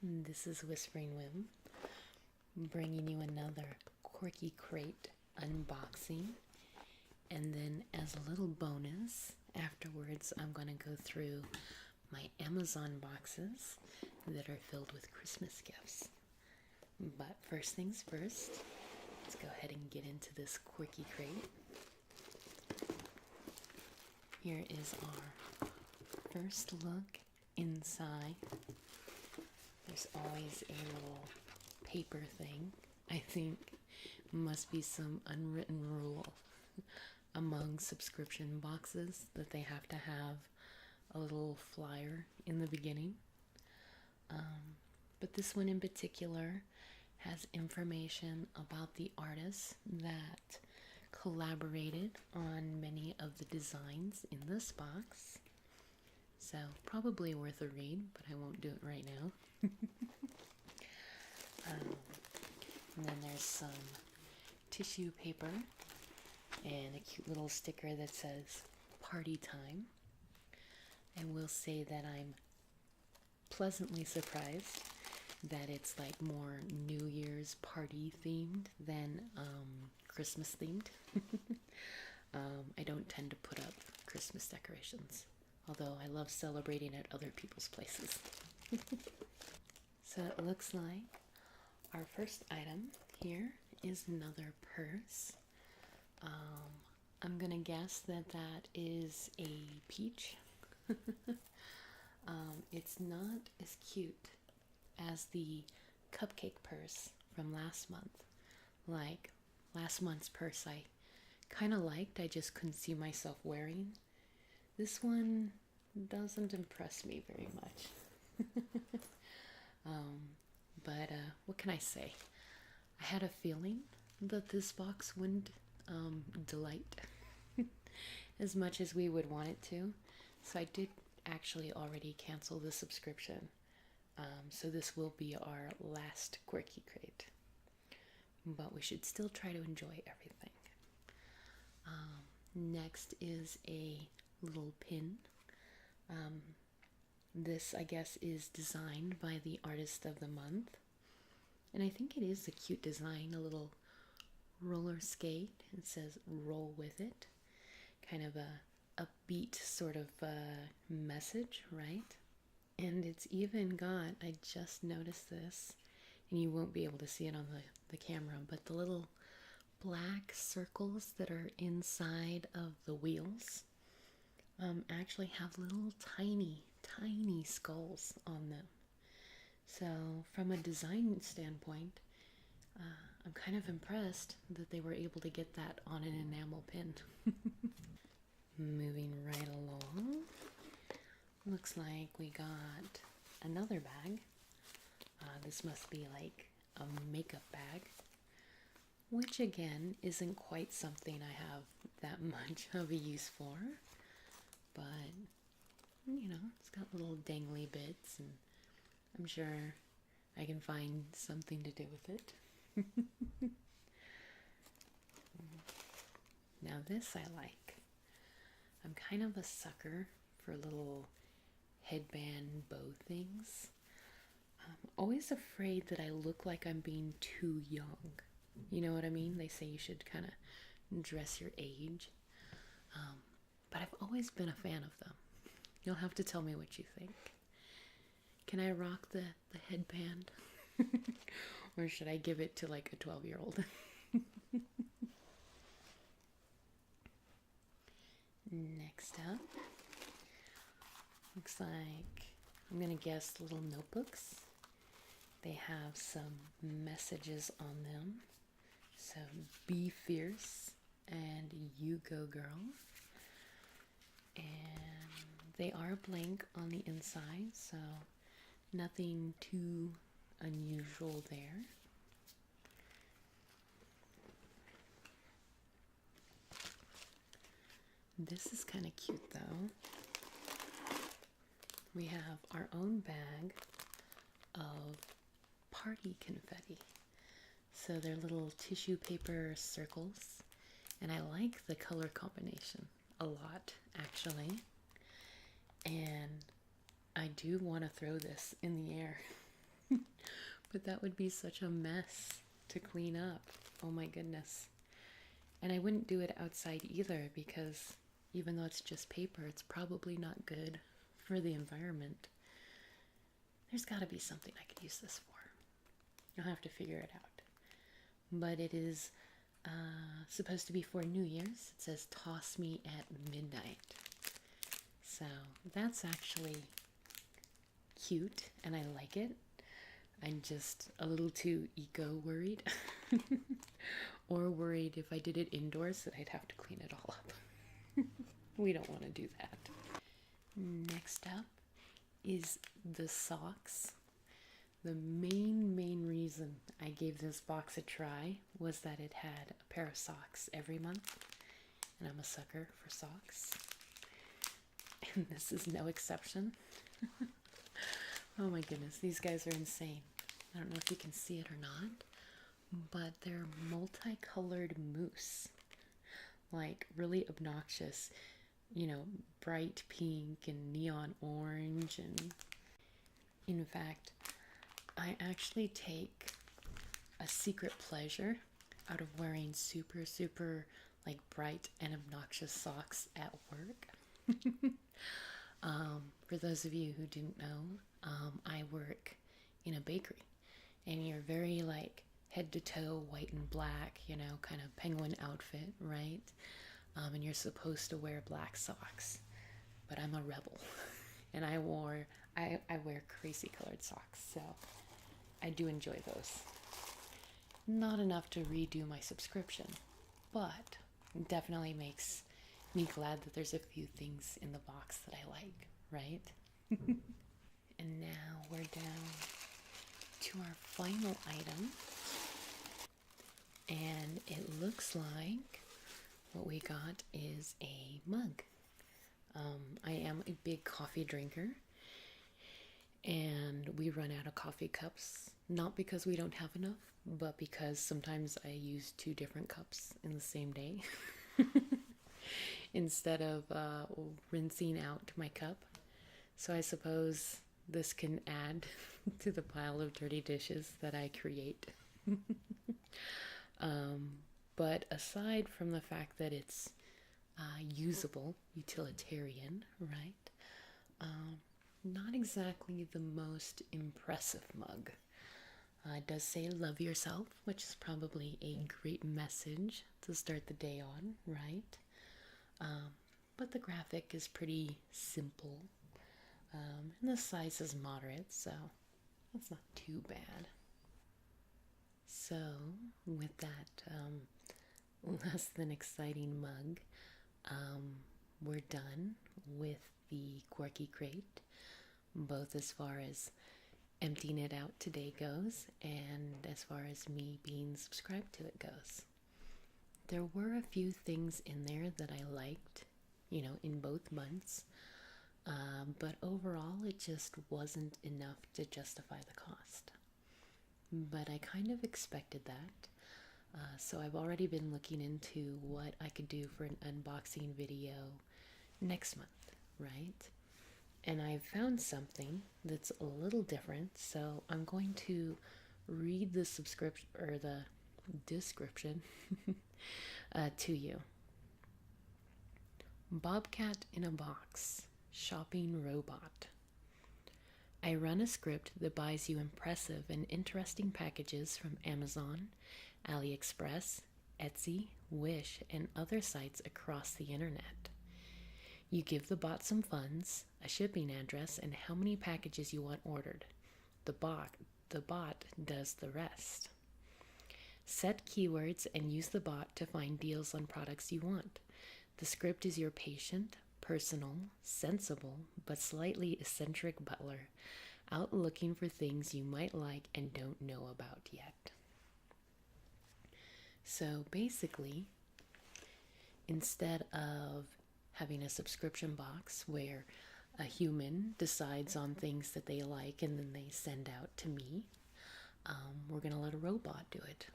This is Whispering Whim, bringing you another Quirky Crate unboxing. And then, as a little bonus, afterwards, I'm going to go through my Amazon boxes that are filled with Christmas gifts. But first things first, let's go ahead and get into this Quirky Crate. Here is our first look inside. There's always a little paper thing. I think must be some unwritten rule among subscription boxes that they have to have a little flyer in the beginning. But this one in particular has information about the artists that collaborated on many of the designs in this box. So probably worth a read, but I won't do it right now. And then there's some tissue paper and a cute little sticker that says party time. I will say that I'm pleasantly surprised that it's like more New Year's party themed than Christmas themed. I don't tend to put up Christmas decorations, although I love celebrating at other people's places. So it looks like our first item here is another purse. I'm gonna guess that that is a peach. It's not as cute as the cupcake purse from last month. Like last month's purse I kind of liked, I just couldn't see myself wearing. This one doesn't impress me very much. But what can I say? I had a feeling that this box wouldn't delight as much as we would want it to. So I did actually already cancel the subscription. So this will be our last Quirky Crate. But we should still try to enjoy everything. Next is a little pin. This, I guess, is designed by the artist of the month. And I think it is a cute design, a little roller skate. It says roll with it. Kind of a upbeat sort of message, right? And it's even got, I just noticed this, and you won't be able to see it on the camera, but the little black circles that are inside of the wheels actually have little tiny skulls on them. So from a design standpoint, I'm kind of impressed that they were able to get that on an enamel pin. Moving right along, looks like we got another bag. This must be like a makeup bag, which again isn't quite something I have that much of a use for, but you know, it's got little dangly bits, and I'm sure I can find something to do with it. Now this I like. I'm kind of a sucker for little headband bow things. I'm always afraid that I look like I'm being too young. You know what I mean? They say you should kind of dress your age. But I've always been a fan of them. You'll have to tell me what you think. Can I rock the headband? Or should I give it to like a 12-year-old? Next up, looks like, I'm going to guess, little notebooks. They have some messages on them. So, be fierce and you go girl. And they are blank on the inside, so nothing too unusual there. This is kind of cute though. We have our own bag of party confetti. So they're little tissue paper circles, and I like the color combination a lot actually. And I do want to throw this in the air. But that would be such a mess to clean up. Oh my goodness. And I wouldn't do it outside either because even though it's just paper, it's probably not good for the environment. There's got to be something I could use this for. I'll have to figure it out. But it is supposed to be for New Year's. It says toss me at midnight. So that's actually cute and I like it. I'm just a little too eco worried. Or worried if I did it indoors that I'd have to clean it all up. We don't want to do that. Next up is the socks. The main reason I gave this box a try was that it had a pair of socks every month. And I'm a sucker for socks. And this is no exception. Oh my goodness, these guys are insane. I don't know if you can see it or not, but they're multicolored mousse. Like really obnoxious, you know, bright pink and neon orange. And in fact, I actually take a secret pleasure out of wearing super like bright and obnoxious socks at work. For those of you who didn't know, I work in a bakery, and you're very like head to toe white and black, you know, kind of penguin outfit, right? And you're supposed to wear black socks, but I'm a rebel, and I wear crazy colored socks, so I do enjoy those. Not enough to redo my subscription, but definitely makes me glad that there's a few things in the box that I like, right? And now we're down to our final item. And it looks like what we got is a mug. I am a big coffee drinker. And we run out of coffee cups. Not because we don't have enough, but because sometimes I use 2 different cups in the same day. Instead of rinsing out my cup. So I suppose this can add to the pile of dirty dishes that I create. But aside from the fact that it's usable, utilitarian, right? Not exactly the most impressive mug. It does say love yourself, which is probably a great message to start the day on, right? But the graphic is pretty simple, and the size is moderate, so that's not too bad. So, with that less than exciting mug, we're done with the Quirky crate, both as far as emptying it out today goes, and as far as me being subscribed to it goes. There were a few things in there that I liked, you know, in both months, but overall it just wasn't enough to justify the cost. But I kind of expected that, so I've already been looking into what I could do for an unboxing video next month, right? And I've found something that's a little different, so I'm going to read the subscription or the description to you. Bobcat in a box, shopping robot. I run a script that buys you impressive and interesting packages from Amazon, AliExpress, Etsy, Wish, and other sites across the internet. You give the bot some funds, a shipping address, and how many packages you want ordered. The bot does the rest. Set keywords and use the bot to find deals on products you want. The script is your patient, personal, sensible, but slightly eccentric butler, out looking for things you might like and don't know about yet. So basically, instead of having a subscription box where a human decides on things that they like and then they send out to me, we're going to let a robot do it.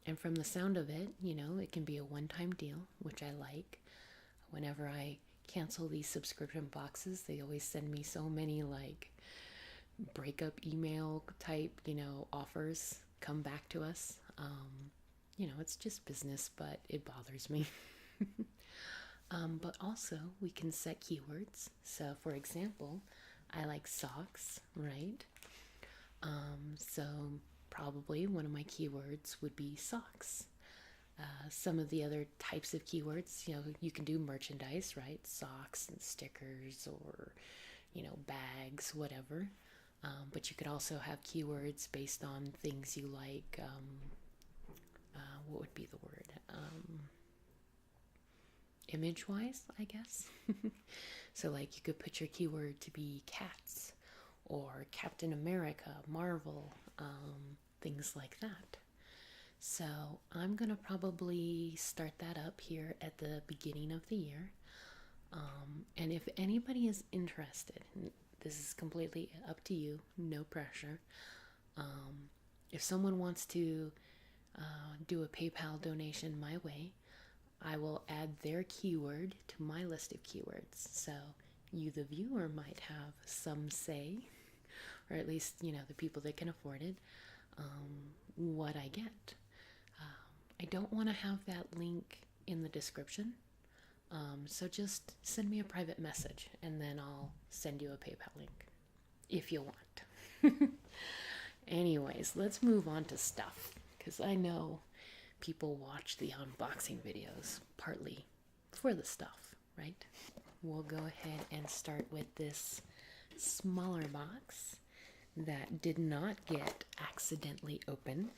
And from the sound of it, you know, it can be a one-time deal, which I like. Whenever I cancel these subscription boxes, they always send me so many like breakup email type, offers come back to us. It's just business, but it bothers me. But also, we can set keywords. So, for example, I like socks, right? So, probably one of my keywords would be socks. Some of the other types of keywords, you can do merchandise, right? Socks and stickers or, bags, whatever. But you could also have keywords based on things you like. What would be the word? Image wise, I guess. So, like, you could put your keyword to be cats or Captain America, Marvel, things like that. So, I'm going to probably start that up here at the beginning of the year. And if anybody is interested, this is completely up to you, no pressure. If someone wants to do a PayPal donation my way, I will add their keyword to my list of keywords. So you, the viewer, might have some say, or at least, the people that can afford it, what I get. I don't want to have that link in the description. So just send me a private message and then I'll send you a PayPal link if you want. Anyways, let's move on to stuff, because I know people watch the unboxing videos partly for the stuff, right? We'll go ahead and start with this smaller box that did not get accidentally opened.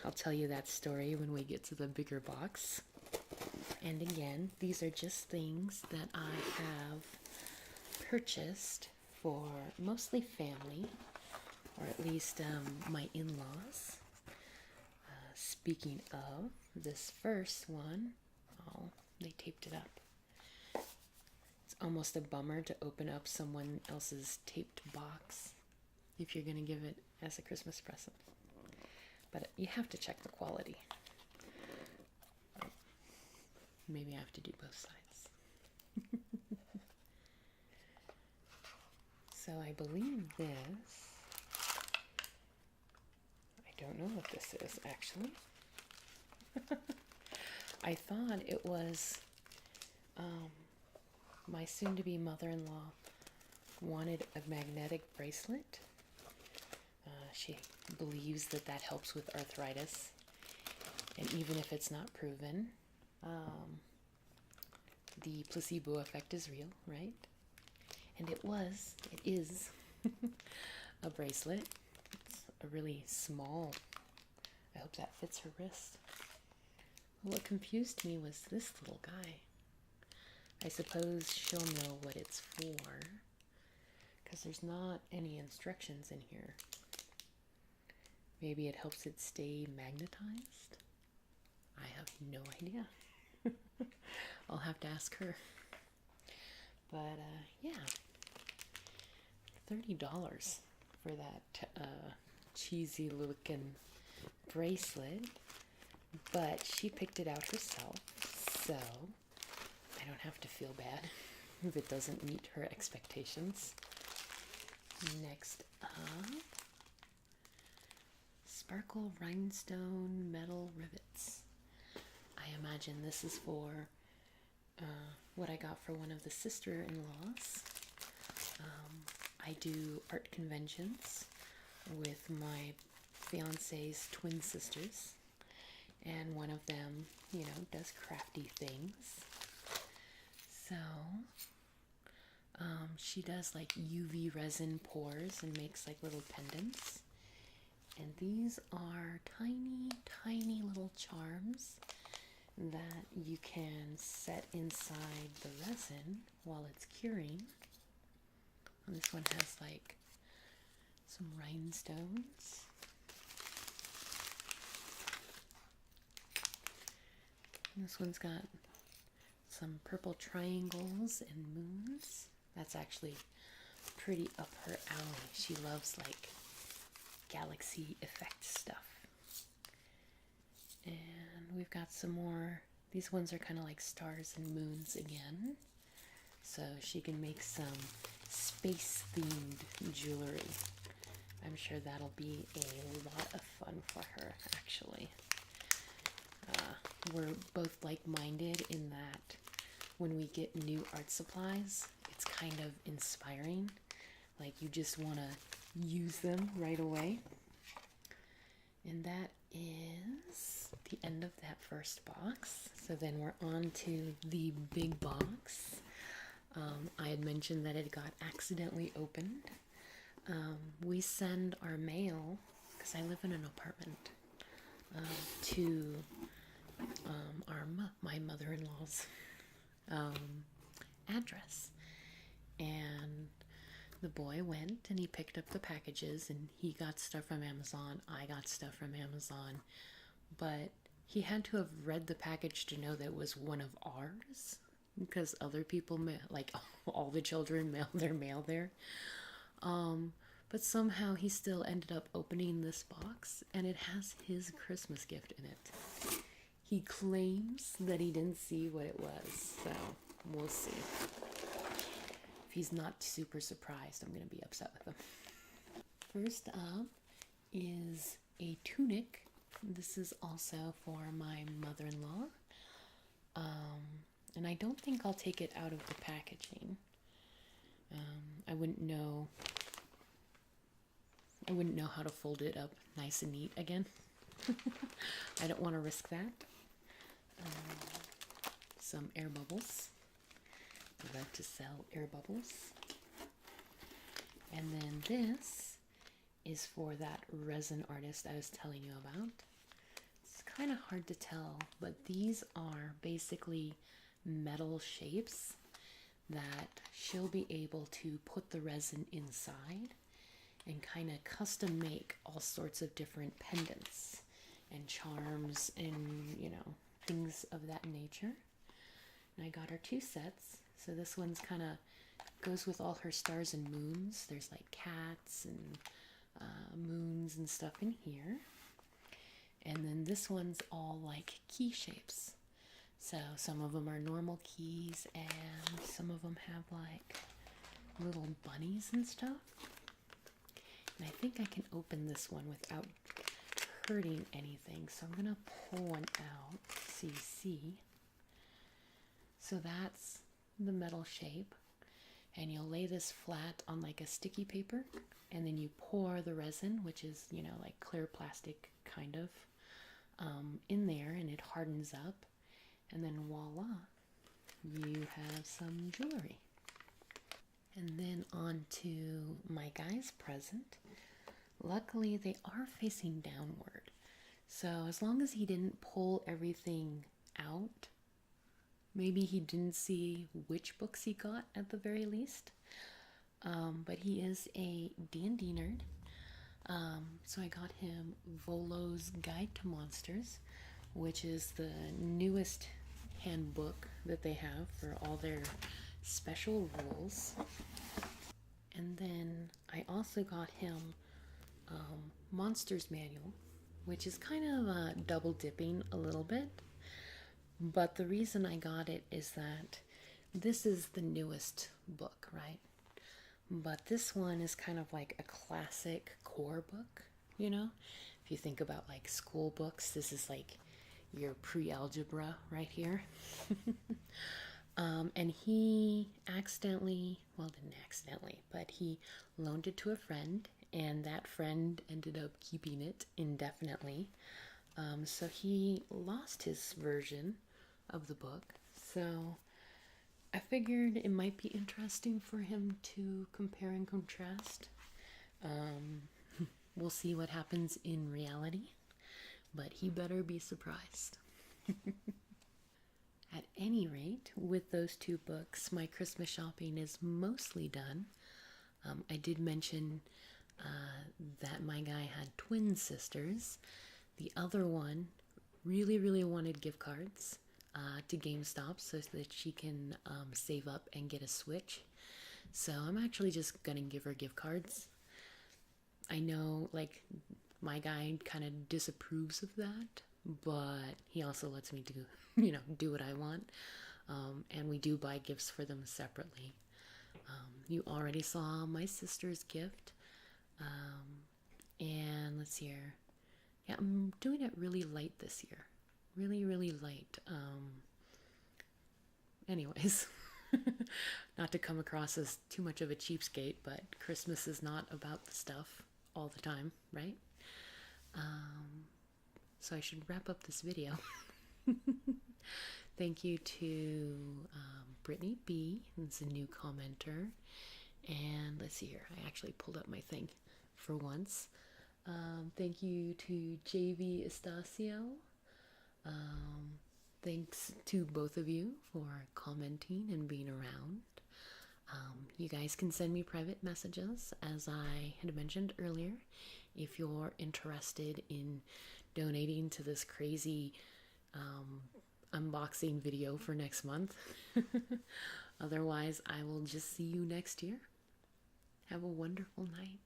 I'll tell you that story when we get to the bigger box. And again, these are just things that I have purchased for mostly family, or at least my in-laws. Speaking of, this first one, oh, they taped it up. It's almost a bummer to open up someone else's taped box if you're going to give it as a Christmas present. But you have to check the quality. Maybe I have to do both sides. So I believe this, I don't know what this is actually. I thought it was my soon-to-be mother-in-law wanted a magnetic bracelet. She believes that helps with arthritis, and even if it's not proven, the placebo effect is real, right? And it is a bracelet. It's a really small, I hope that fits her wrist. What confused me was this little guy. I suppose she'll know what it's for, because there's not any instructions in here. Maybe it helps it stay magnetized? I have no idea. I'll have to ask her. But yeah, $30 for that cheesy looking bracelet. But she picked it out herself, so I don't have to feel bad if it doesn't meet her expectations. Next up, sparkle rhinestone metal rivets. I imagine this is for what I got for one of the sister-in-laws. I do art conventions with my fiance's twin sisters, and one of them, does crafty things. So she does like UV resin pours and makes like little pendants. And these are tiny, tiny little charms that you can set inside the resin while it's curing. And this one has like some rhinestones. And this one's got some purple triangles and moons. That's actually pretty up her alley. She loves like galaxy effect stuff. And we've got some more. These ones are kind of like stars and moons again. So she can make some space themed jewelry. I'm sure that'll be a lot of fun for her, actually. We're both like-minded in that when we get new art supplies, it's kind of inspiring. Like you just want to use them right away. And that is the end of that first box. So then we're on to the big box. I had mentioned that it got accidentally opened. We send our mail, because I live in an apartment, to my mother-in-law's address. And the boy went and he picked up the packages and he got stuff from Amazon. I got stuff from Amazon. But he had to have read the package to know that it was one of ours, because other people, like all the children, mail their mail there. But somehow he still ended up opening this box and it has his Christmas gift in it. He claims that he didn't see what it was, so we'll see. If he's not super surprised, I'm going to be upset with him. First up is a tunic. This is also for my mother-in-law. And I don't think I'll take it out of the packaging. I wouldn't know how to fold it up nice and neat again. I don't want to risk that. Some air bubbles. I like to sell air bubbles. And then this is for that resin artist I was telling you about. It's kind of hard to tell, but these are basically metal shapes that she'll be able to put the resin inside and kind of custom make all sorts of different pendants and charms and, things of that nature. And I got her 2 sets. So this one's kind of goes with all her stars and moons. There's like cats and moons and stuff in here. And then this one's all like key shapes. So some of them are normal keys and some of them have like little bunnies and stuff. And I think I can open this one without hurting anything. So I'm going to pull one out so you see. So that's the metal shape. And you'll lay this flat on like a sticky paper. And then you pour the resin, which is, like clear plastic kind of, in there. And it hardens up. And then voila, you have some jewelry. And then on to my guy's present. Luckily, they are facing downward. So as long as he didn't pull everything out, maybe he didn't see which books he got at the very least. But he is a D&D nerd. So I got him Volo's Guide to Monsters, which is the newest handbook that they have for all their special rules. And then I also got him Monsters Manual, which is kind of double dipping a little bit. But the reason I got it is that this is the newest book, right? But this one is kind of like a classic core book, If you think about like school books, this is like your pre-algebra right here. And he didn't accidentally, but he loaned it to a friend, and that friend ended up keeping it indefinitely. So he lost his version of the book. So I figured it might be interesting for him to compare and contrast. We'll see what happens in reality, but he better be surprised. At any rate, with those 2 books, my Christmas shopping is mostly done. I did mention that my guy had twin sisters. The other one really, really wanted gift cards to GameStop so that she can save up and get a Switch. So I'm actually just going to give her gift cards. I know, like, my guy kind of disapproves of that, but he also lets me do what I want. And we do buy gifts for them separately. You already saw my sister's gift. And let's see here. Yeah, I'm doing it really light this year. Really, really light. Anyways, not to come across as too much of a cheapskate, but Christmas is not about the stuff all the time, right? So I should wrap up this video. Thank you to Brittany B, who's a new commenter. And let's see here. I actually pulled up my thing for once. Thank you to JV Estacio. Thanks to both of you for commenting and being around. You guys can send me private messages, as I had mentioned earlier, if you're interested in donating to this crazy unboxing video for next month. Otherwise, I will just see you next year. Have a wonderful night.